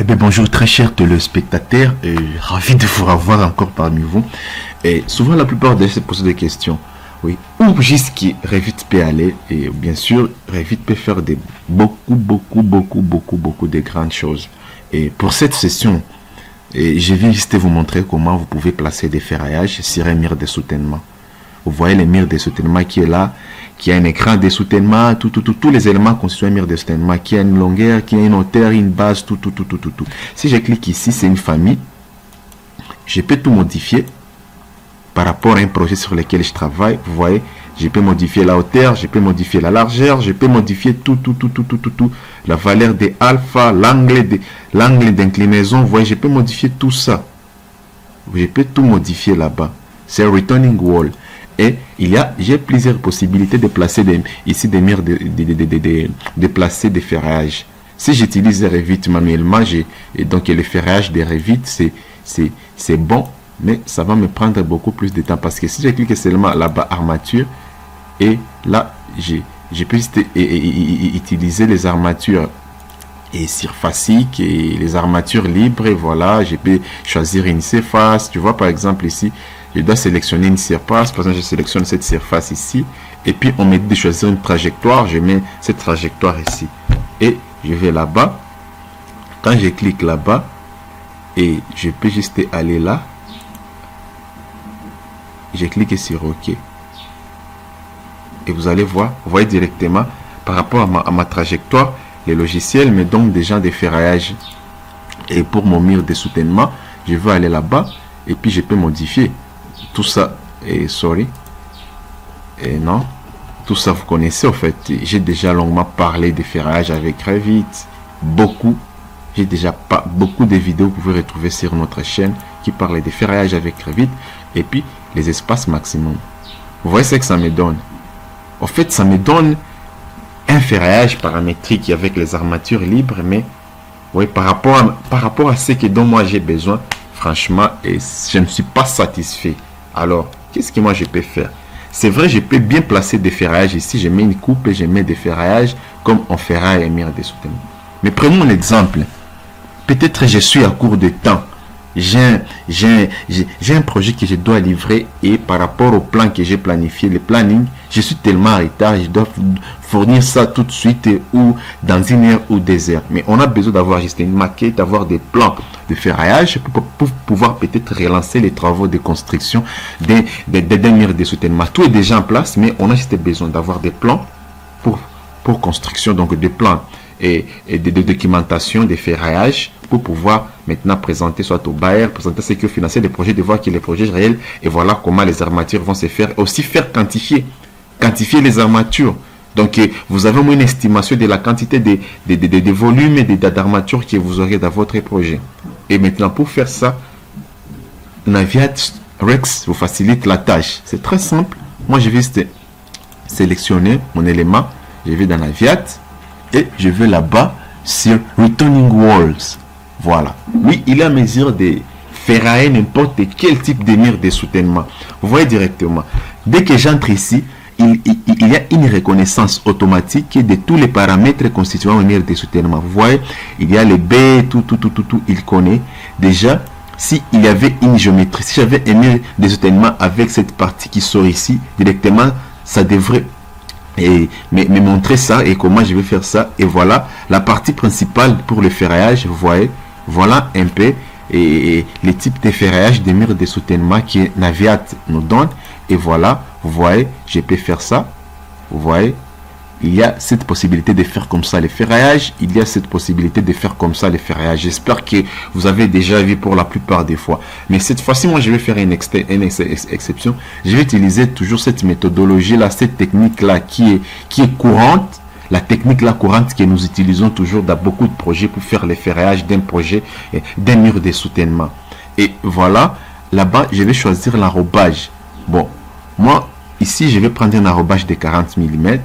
Eh bien, bonjour très chers téléspectateurs, ravi de vous revoir encore parmi vous. Et souvent, la plupart des gens se posent des questions. Oui, où jusqu'à Revit peut aller? Et bien sûr, Revit peut faire beaucoup de grandes choses. Et pour cette session, je vais juste vous montrer comment vous pouvez placer des ferraillages sur un mur de soutènement. Vous voyez le mur de soutènement qui est là, qui a un écran de soutènement, tous les éléments constituent un mur de soutènement, qui a une longueur, qui a une hauteur, une base, tout. Si je clique ici, c'est une famille. Je peux tout modifier par rapport à un projet sur lequel je travaille. Vous voyez, je peux modifier la hauteur, je peux modifier la largeur, je peux modifier tout. La valeur de alpha, l'angle d'inclinaison, vous voyez, je peux modifier tout ça. Je peux tout modifier là-bas. C'est Returning Wall. Et j'ai plusieurs possibilités de placer ici des murs, de placer des ferrailles. Si j'utilise Revit manuellement, et donc le ferrage de Revit, c'est bon, mais ça va me prendre beaucoup plus de temps. Parce que si je clique seulement là-bas, armature, et là, je peux utiliser les armatures et surfaciques et les armatures libres. Et voilà, je peux choisir une surface. Tu vois, par exemple, ici, je dois sélectionner une surface. Par exemple, je sélectionne cette surface ici. Et puis, on me dit de choisir une trajectoire. Je mets cette trajectoire ici. Et je vais là-bas. Quand je clique là-bas, et je peux juste aller là. Je clique sur OK. Et vous allez voir, vous voyez directement, par rapport à ma trajectoire, les logiciels me donnent déjà des ferraillages. Et pour mon mur de soutènement, je veux aller là-bas. Et puis, je peux modifier. Tout ça, non, tout ça vous connaissez en fait. J'ai déjà longuement parlé de ferrage avec Revit, j'ai déjà beaucoup de vidéos que vous pouvez retrouver sur notre chaîne qui parlent de ferrage avec Revit et puis les espaces maximum. Vous voyez ce que ça me donne? En fait, ça me donne un ferrage paramétrique avec les armatures libres, mais oui, par rapport à ce dont moi j'ai besoin, franchement, je ne suis pas satisfait. Alors, qu'est-ce que moi je peux faire? C'est vrai, je peux bien placer des ferraillages ici. Je mets une coupe et je mets des ferraillages comme on ferraille un mur de soutènement. Mais prenons l'exemple. Peut-être je suis à court de temps. J'ai un projet que je dois livrer et par rapport au plan que j'ai planifié, le planning, je suis tellement en retard, je dois fournir ça tout de suite ou dans 1 heure ou 2 heures. Mais on a besoin d'avoir juste une maquette, d'avoir des plans de ferraillage pour pouvoir peut-être relancer les travaux de construction des murs de soutènement. Tout est déjà en place, mais on a juste besoin d'avoir des plans pour construction, donc des plans et de documentation des ferraillages pour pouvoir maintenant présenter soit au bailleur, présenter ce que financer les projets, de voir que les projets réels et voilà comment les armatures vont se faire. Aussi faire quantifier les armatures. Donc vous avez une estimation de la quantité de volume et d'armature que vous aurez dans votre projet. Et maintenant pour faire ça, Naviat Rex vous facilite la tâche. C'est très simple. Moi je vais sélectionner mon élément, je vais dans Naviat et je vais là-bas sur Returning Walls. Voilà. Oui, il est à mesure de ferrailler n'importe quel type de mur de soutènement. Vous voyez directement. Dès que j'entre ici, il y a une reconnaissance automatique de tous les paramètres constituant un mur de soutènement. Vous voyez, il y a les baies, tout, il connaît. Déjà, s'il y avait une géométrie, si j'avais un mur de soutènement avec cette partie qui sort ici, directement, ça devrait me montrer ça et comment je vais faire ça. Et voilà, la partie principale pour le ferraillage, vous voyez, voilà un peu et les types de ferraillage des murs de soutènement que Naviat nous donne. Et voilà, vous voyez, je peux faire ça. Vous voyez, il y a cette possibilité de faire comme ça les ferraillages. Il y a cette possibilité de faire comme ça les ferraillages. J'espère que vous avez déjà vu pour la plupart des fois. Mais cette fois-ci, moi, je vais faire une exception. Je vais utiliser toujours cette méthodologie-là, cette technique-là qui est courante. La technique là courante que nous utilisons toujours dans beaucoup de projets pour faire les ferraillages d'un projet, d'un mur de soutènement. Et voilà, là-bas, je vais choisir l'enrobage. Bon, moi, ici, je vais prendre un enrobage de 40 mm,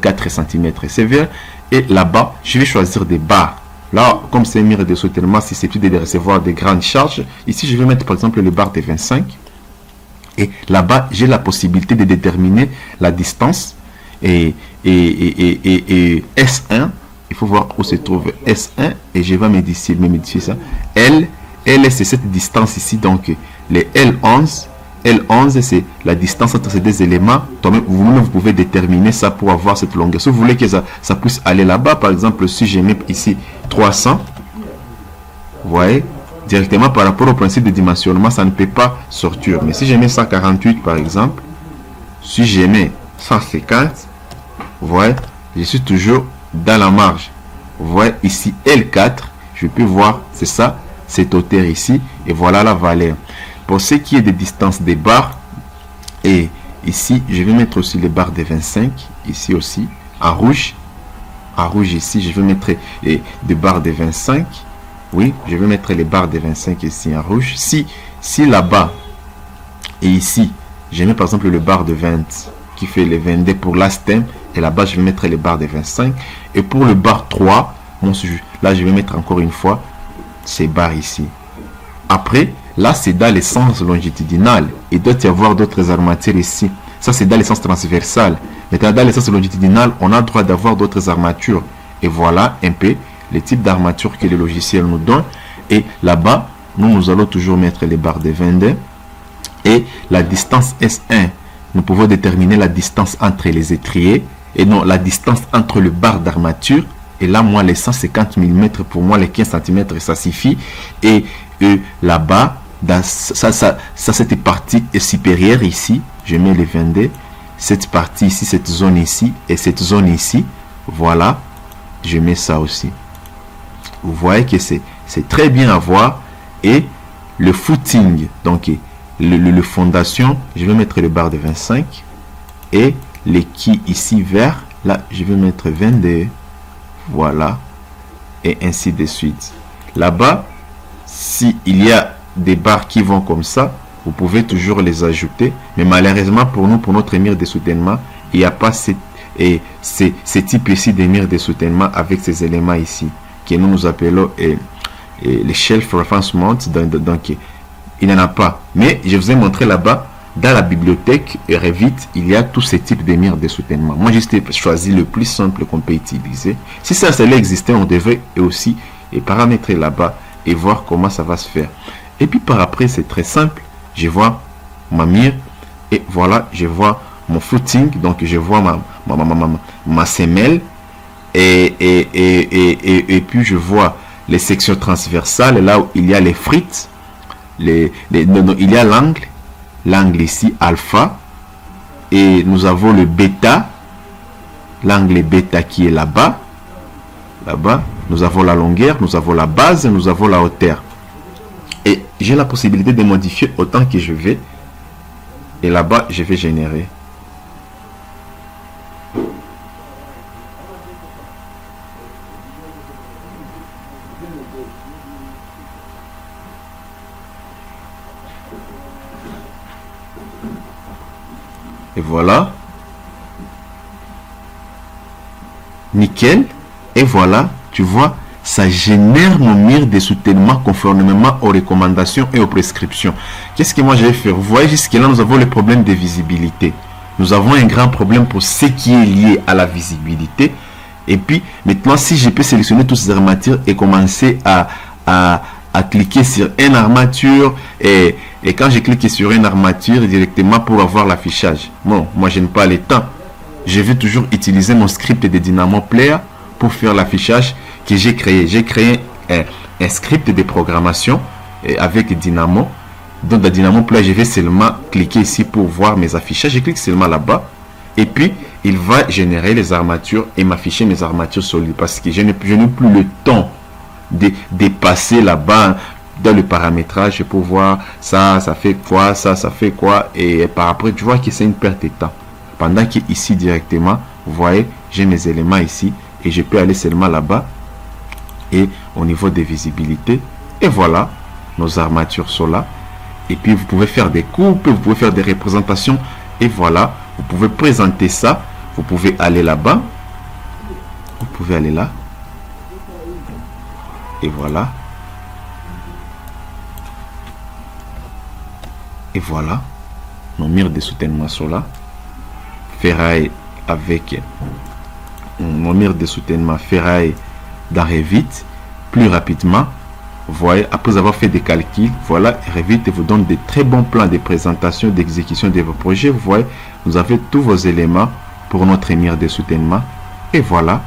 4 cm sévère. Et là-bas, je vais choisir des barres. Là, comme c'est un mur de soutènement susceptible de recevoir des grandes charges, ici, je vais mettre par exemple le barre de 25. Et là-bas, j'ai la possibilité de déterminer la distance et S1 il faut voir où se trouve S1 et je vais modifier ça. L, c'est cette distance ici, donc les L11, c'est la distance entre ces deux éléments. Vous-même, vous pouvez déterminer ça pour avoir cette longueur. Si vous voulez que ça puisse aller là-bas, par exemple, si je mets ici 300, vous voyez, directement par rapport au principe de dimensionnement, ça ne peut pas sortir. Mais si je mets 148, par exemple, si je mets 150, vous voyez, je suis toujours dans la marge. Vous voyez ici L4, je peux voir, c'est ça, cette hauteur ici, et voilà la valeur. Pour ce qui est des distances des barres, et ici, je vais mettre aussi les barres de 25, ici aussi, en rouge ici, je vais mettre des barres de 25, oui, je vais mettre les barres de 25 ici en rouge. Si là-bas, et ici, je mets par exemple le bar de 20, qui fait les 22 pour l'astem, et là-bas, je vais mettre les barres de 25, et pour le bar 3, là, je vais mettre encore une fois ces barres ici. Après, là, c'est dans les sens longitudinal. Il doit y avoir d'autres armatures ici. Ça, c'est dans les sens transversal. Maintenant, dans les sens longitudinal, on a le droit d'avoir d'autres armatures. Et voilà un peu les types d'armatures que le logiciel nous donne. Et là-bas, nous allons toujours mettre les barres de 22. Et la distance S1, nous pouvons déterminer la distance entre les étriers. Et non, la distance entre le bar d'armature. Et là, moi, les 150 mm, pour moi, les 15 cm, ça suffit. Et là-bas, cette partie est supérieure ici. Je mets les 22. Cette partie ici, cette zone ici et cette zone ici. Voilà. Je mets ça aussi. Vous voyez que c'est très bien à voir. Et le footing, donc le fondation, je vais mettre le bar de 25. Et les quilles ici vert, là, je vais mettre 22. Voilà. Et ainsi de suite. Là-bas, s'il y a des barres qui vont comme ça, vous pouvez toujours les ajouter. Mais malheureusement pour nous, pour notre mur de soutènement, il n'y a pas ce type ici de mur de soutènement avec ces éléments ici, que nous appelons les shelf reference mount. Donc, il n'y en a pas. Mais je vous ai montré là-bas, dans la bibliothèque Revit, il y a tous ces types de murs de soutènement. Moi, j'ai choisi le plus simple qu'on peut utiliser. Si ça allait exister, on devrait aussi paramétrer là-bas et voir comment ça va se faire. Et puis par après, c'est très simple. Je vois ma mire et voilà, je vois mon footing. Donc, je vois ma semelle et puis je vois les sections transversales, là où il y a les frites, il y a l'angle ici alpha, et nous avons le bêta, l'angle bêta qui est là-bas, nous avons la longueur, nous avons la base, nous avons la hauteur, et j'ai la possibilité de modifier autant que je vais, et là-bas je vais générer. Et voilà. Nickel. Et voilà, tu vois, ça génère mon mur de soutènement conformément aux recommandations et aux prescriptions. Qu'est-ce que moi je vais faire? Vous voyez, jusque-là, nous avons le problème de visibilité. Nous avons un grand problème pour ce qui est lié à la visibilité. Et puis, maintenant, si je peux sélectionner toutes ces armatures et commencer à cliquer sur une armature et quand je clique sur une armature directement pour avoir l'affichage, bon, moi je n'ai pas le temps, je vais toujours utiliser mon script de Dynamo Player pour faire l'affichage que j'ai créé. J'ai créé un script de programmation avec Dynamo. Donc dans Dynamo Player, je vais seulement cliquer ici pour voir mes affichages. Je clique seulement là-bas et puis il va générer les armatures et m'afficher mes armatures solides parce que je n'ai plus le temps de passer là-bas dans le paramétrage pour voir ça fait quoi, ça fait quoi, et par après tu vois que c'est une perte de temps, pendant que ici directement vous voyez j'ai mes éléments ici et je peux aller seulement là-bas et au niveau de visibilité, et voilà, nos armatures sont là, et puis vous pouvez faire des coupes, vous pouvez faire des représentations, et voilà, vous pouvez présenter ça, vous pouvez aller là-bas, vous pouvez aller là. Et voilà. Et voilà. Nos murs de soutènement sont là. Ferraille avec mon mur de soutènement ferraille dans Revit plus rapidement. Vous voyez, après avoir fait des calculs, voilà, Revit vous donne de très bons plans de présentation, d'exécution de vos projets. Vous voyez, vous avez tous vos éléments pour notre mur de soutènement. Et voilà,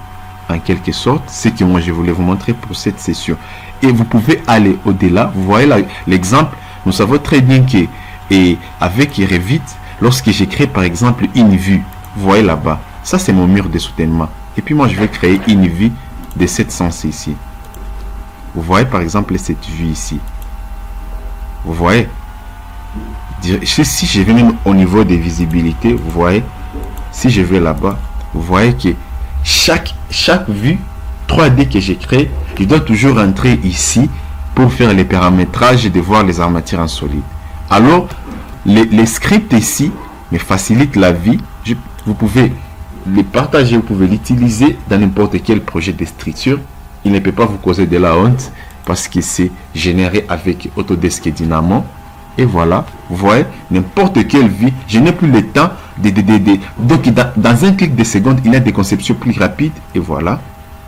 en quelque sorte, ce que moi je voulais vous montrer pour cette session. Et vous pouvez aller au-delà. Vous voyez l'exemple, nous savons très bien que et avec Revit, lorsque j'ai créé par exemple une vue, vous voyez là-bas, ça c'est mon mur de soutènement. Et puis moi je vais créer une vue de cette sens ici. Vous voyez par exemple cette vue ici. Vous voyez, si je vais même au niveau de visibilité, vous voyez, si je vais là-bas, vous voyez que chaque vue 3D que j'ai créé, je dois toujours entrer ici pour faire les paramétrages et de voir les armatures en solide. Alors, les scripts ici me facilitent la vie. Vous pouvez les partager, vous pouvez l'utiliser dans n'importe quel projet de structure. Il ne peut pas vous causer de la honte parce que c'est généré avec Autodesk et Dynamo. Et voilà, vous voyez, n'importe quelle vie, je n'ai plus le temps donc dans un clic de seconde, il y a des conceptions plus rapides. Et voilà,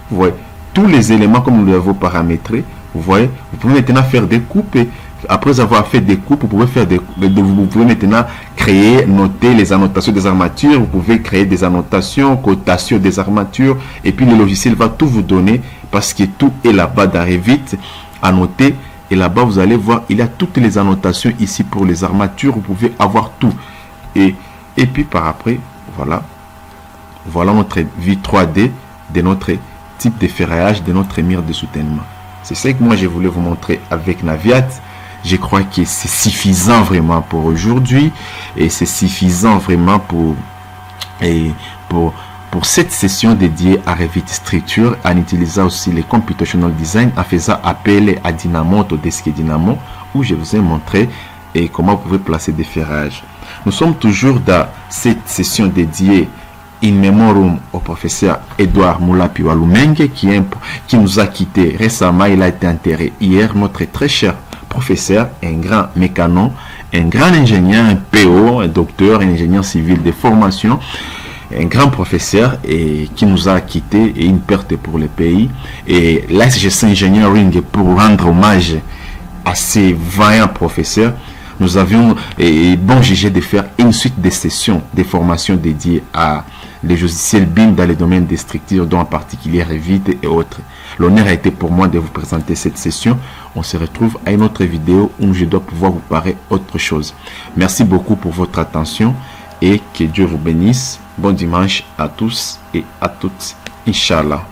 vous voyez, tous les éléments comme nous l'avons paramétré. Vous voyez, vous pouvez maintenant faire des coupes. Et après avoir fait des coupes, vous pouvez maintenant créer, noter les annotations des armatures. Vous pouvez créer des annotations, cotations des armatures. Et puis le logiciel va tout vous donner parce que tout est là-bas dans Revit, annoté. Et là-bas, vous allez voir, il y a toutes les annotations ici pour les armatures. Vous pouvez avoir tout. Et puis par après, voilà notre vue 3D de notre type de ferraillage, de notre mur de soutènement. C'est ça que moi je voulais vous montrer avec Naviat. Je crois que c'est suffisant vraiment pour aujourd'hui. Et c'est suffisant vraiment pour cette session dédiée à Revit Structure, en utilisant aussi les Computational Design, en faisant appel à Dynamo, Autodesk et Dynamo, où je vous ai montré comment vous pouvez placer des ferrages. Nous sommes toujours dans cette session dédiée in memoriam au professeur Edouard Moulapi Walumenge qui nous a quitté récemment. Il a été enterré hier, notre très cher professeur, un grand mécano, un grand ingénieur, un PO, un docteur, un ingénieur civil de formation, un grand professeur et qui nous a quitté, et une perte pour le pays. Et l'ASGC Engineering, pour rendre hommage à ces vaillants professeurs, nous avions jugé de faire une suite de sessions de formation dédiées à les logiciels BIM dans les domaines des structures, dont en particulier Revit et autres. L'honneur a été pour moi de vous présenter cette session. On se retrouve à une autre vidéo où je dois pouvoir vous parler autre chose. Merci beaucoup pour votre attention et que Dieu vous bénisse. Bon dimanche à tous et à toutes. Inch'Allah.